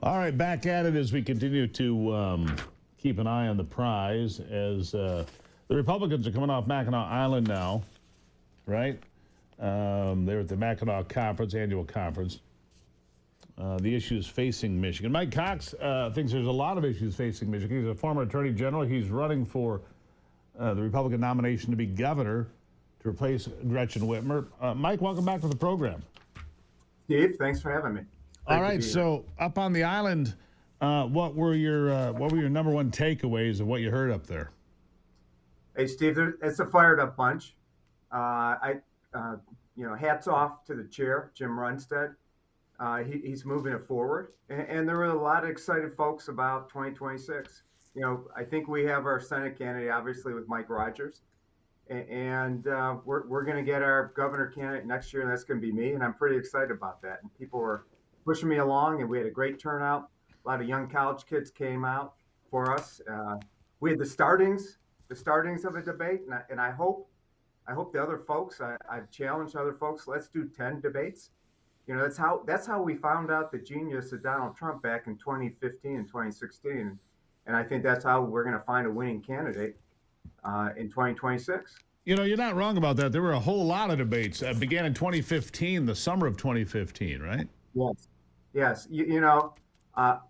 All right, back at it as we continue to keep an eye on the prize as the Republicans are coming off Mackinac Island now, right? They're at the Mackinac Conference, annual conference. The issues facing Michigan. Mike Cox thinks there's a lot of issues facing Michigan. He's a former attorney general. He's running for the Republican nomination to be governor to replace Gretchen Whitmer. Mike, welcome back to the program. Steve, thanks for having me. All right, so up on the island, what were your number one takeaways of what you heard up there? Hey, Steve, it's a fired up bunch. Hats off to the chair, Jim Runstead. He's moving it forward, and there were a lot of excited folks about 2026. I think we have our Senate candidate, obviously, with Mike Rogers, and we're going to get our governor candidate next year, and that's going to be me, and I'm pretty excited about that. And people were pushing me along, and we had a great turnout. A lot of young college kids came out for us. We had the startings of a debate, and I hope the other folks. I've challenged other folks. Let's do 10 debates. That's how we found out the genius of Donald Trump back in 2015 and 2016, and I think that's how we're going to find a winning candidate in 2026. You're not wrong about that. There were a whole lot of debates. Began in 2015, the summer of 2015, right? Yes. I'll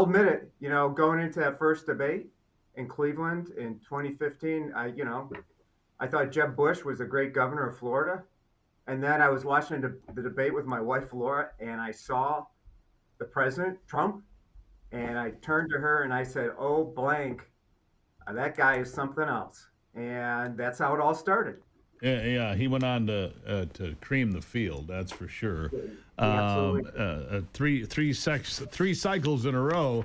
admit it. Going into that first debate in Cleveland in 2015, I thought Jeb Bush was a great governor of Florida. And then I was watching the debate with my wife, Laura, and I saw the president, Trump, and I turned to her and I said, oh, blank, that guy is something else. And that's how it all started. Yeah, he went on to cream the field, that's for sure. Three cycles in a row,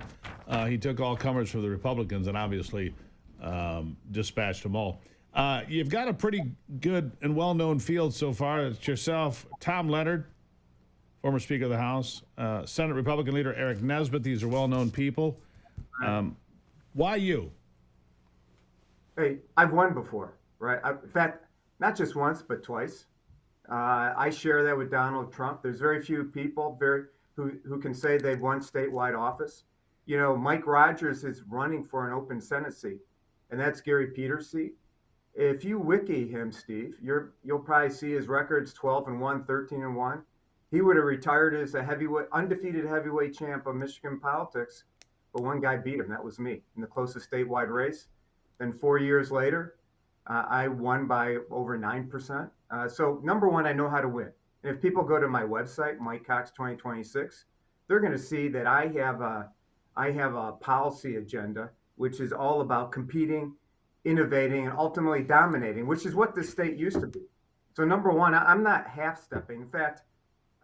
he took all comers for the Republicans and obviously dispatched them all. You've got a pretty good and well-known field so far. It's yourself, Tom Leonard, former Speaker of the House, Senate Republican leader Eric Nesbitt. These are well-known people. Why you? Hey, I've won before, right? In fact, not just once, but twice. I share that with Donald Trump. There's very few people who can say they've won statewide office. Mike Rogers is running for an open Senate seat, and that's Gary Peters' seat. If you wiki him, Steve, you'll probably see his records 12-1, 13-1. He would have retired as a undefeated heavyweight champ of Michigan politics, but one guy beat him. That was me in the closest statewide race. Then 4 years later, I won by over 9%. So number one, I know how to win. And if people go to my website, Mike Cox 2026, they're going to see that I have a policy agenda, which is all about competing, innovating, and ultimately dominating, which is what this state used to be. So number one, I'm not half-stepping. In fact,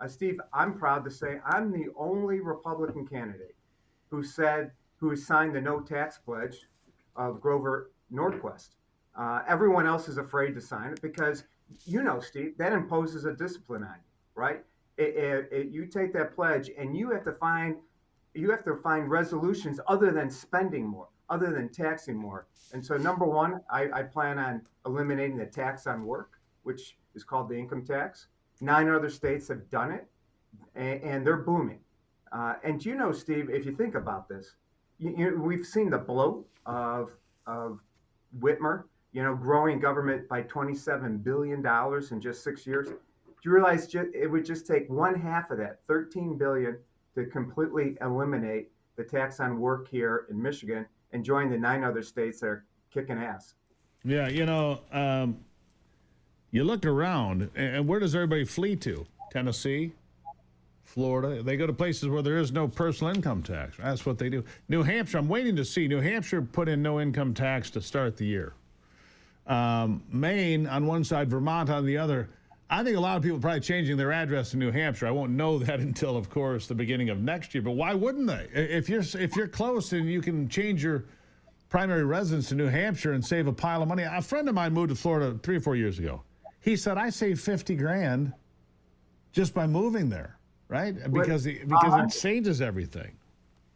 Steve, I'm proud to say I'm the only Republican candidate who signed the no tax pledge of Grover Norquist. Everyone else is afraid to sign it because, Steve, that imposes a discipline on you, right? You take that pledge and you have to find resolutions other than spending more, other than taxing more. And so number one, I plan on eliminating the tax on work, which is called the income tax. 9 other states have done it, and they're booming. And Steve, if you think about this, we've seen the bloat of Whitmer, growing government by $27 billion in just 6 years. Do you realize it would just take one half of that, $13 billion, to completely eliminate the tax on work here in Michigan and join the 9 other states that are kicking ass? Yeah, you look around, and where does everybody flee to? Tennessee, Florida. They go to places where there is no personal income tax. That's what they do. New Hampshire, I'm waiting to see. New Hampshire put in no income tax to start the year. Maine on one side, Vermont on the other. I think a lot of people are probably changing their address to New Hampshire. I won't know that until, of course, the beginning of next year. But why wouldn't they? If you're close and you can change your primary residence to New Hampshire and save a pile of money. A friend of mine moved to Florida 3 or 4 years ago. He said, I saved $50,000 just by moving there, right? Because it changes everything.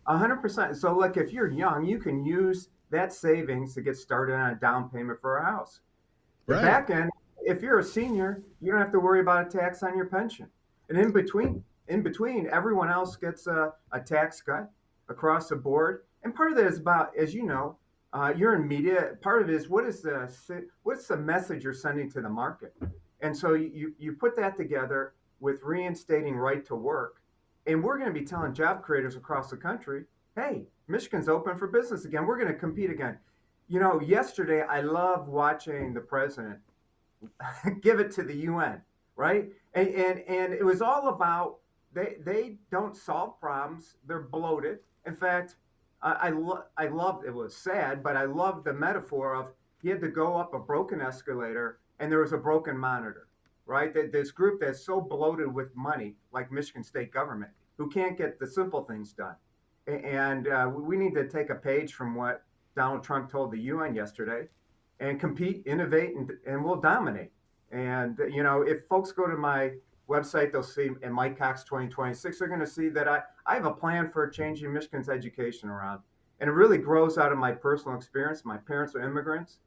100%. So, look, if you're young, you can use that savings to get started on a down payment for a house. The back end, if you're a senior, you don't have to worry about a tax on your pension. And in between in between, everyone else gets a tax cut across the board. And part of that is about, as you know, you're in media. Part of it is what's the message you're sending to the market, and so you put that together with reinstating right to work, and we're going to be telling job creators across the country, hey, Michigan's open for business again. We're going to compete again. You know, yesterday I loved watching the president give it to the UN, right? And it was all about they don't solve problems. They're bloated. In fact, I loved it was sad, but I loved the metaphor of he had to go up a broken escalator and there was a broken monitor, right? This group that's so bloated with money, like Michigan state government, who can't get the simple things done. And we need to take a page from what Donald Trump told the UN yesterday and compete, innovate, and we'll dominate. And, you know, if folks go to my website, they'll see in Mike Cox 2026, they're going to see that I have a plan for changing Michigan's education around. And it really grows out of my personal experience. My parents are immigrants.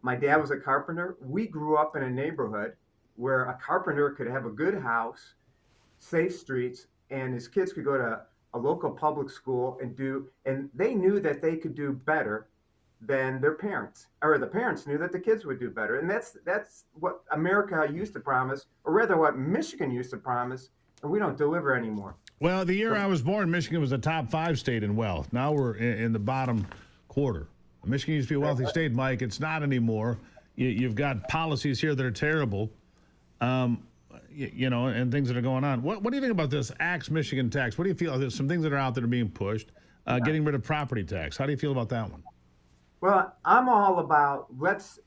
My dad was a carpenter. We grew up in a neighborhood where a carpenter could have a good house, safe streets, and his kids could go to a local public school and they knew that they could do better than their parents, or the parents knew that the kids would do better. And that's what America used to promise, or rather what Michigan used to promise, and we don't deliver anymore. Well, the year I was born, Michigan was a top 5 state in wealth. Now we're in the bottom quarter. Michigan used to be a wealthy state, Mike. It's not anymore. You've got policies here that are terrible, you know, and things that are going on. What do you think about this Axe Michigan tax? What do you feel? There's some things that are out that are being pushed. Getting rid of property tax. How do you feel about that one? Well, I'm all about let's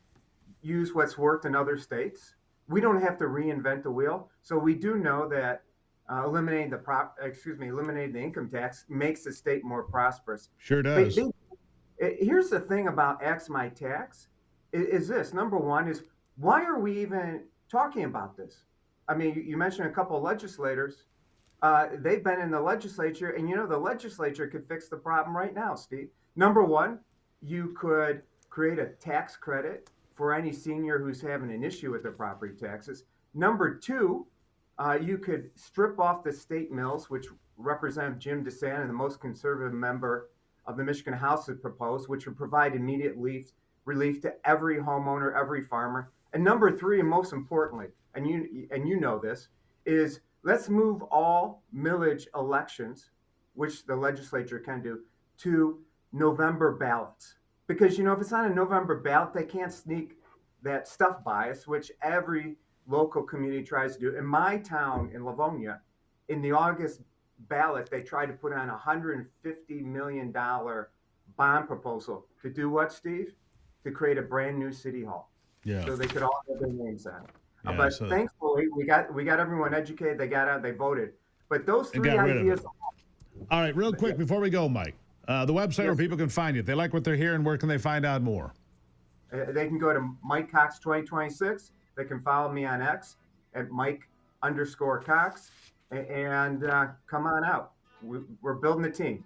use what's worked in other states. We don't have to reinvent the wheel. So we do know that eliminating the income tax makes the state more prosperous. Sure does. Here's the thing about Axe My Tax is this. Number one is why are we even talking about this? I mean, you mentioned a couple of legislators. They've been in the legislature, and you know the legislature could fix the problem right now, Steve. Number one, you could create a tax credit for any senior who's having an issue with their property taxes. Number two, you could strip off the state mills, which Representative Jim DeSantis, the most conservative member of the Michigan House, has proposed, which would provide immediate relief to every homeowner, every farmer. And number three, and most importantly, and you know this, is let's move all millage elections, which the legislature can do, to November ballots. Because, you know, if it's on a November ballot, they can't sneak that stuff bias, which every local community tries to do. In my town in Livonia, in the August ballot, they tried to put on a $150 million bond proposal to do what, Steve? To create a brand new city hall. Yeah. So they could all have their names on it. Yeah, but thankfully, we got everyone educated. They got out, they voted. But those three ideas. All right, real quick before we go, Mike. The website where people can find you. If they like what they're hearing, where can they find out more? They can go to Mike Cox 2026. They can follow me on X at Mike_Cox and come on out. We're building a team.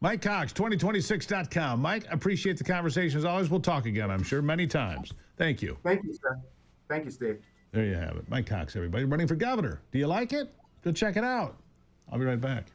Mike Cox, 2026.com. Mike, appreciate the conversation as always. We'll talk again, I'm sure, many times. Thank you. Thank you, sir. Thank you, Steve. There you have it. Mike Cox, everybody, running for governor. Do you like it? Go check it out. I'll be right back.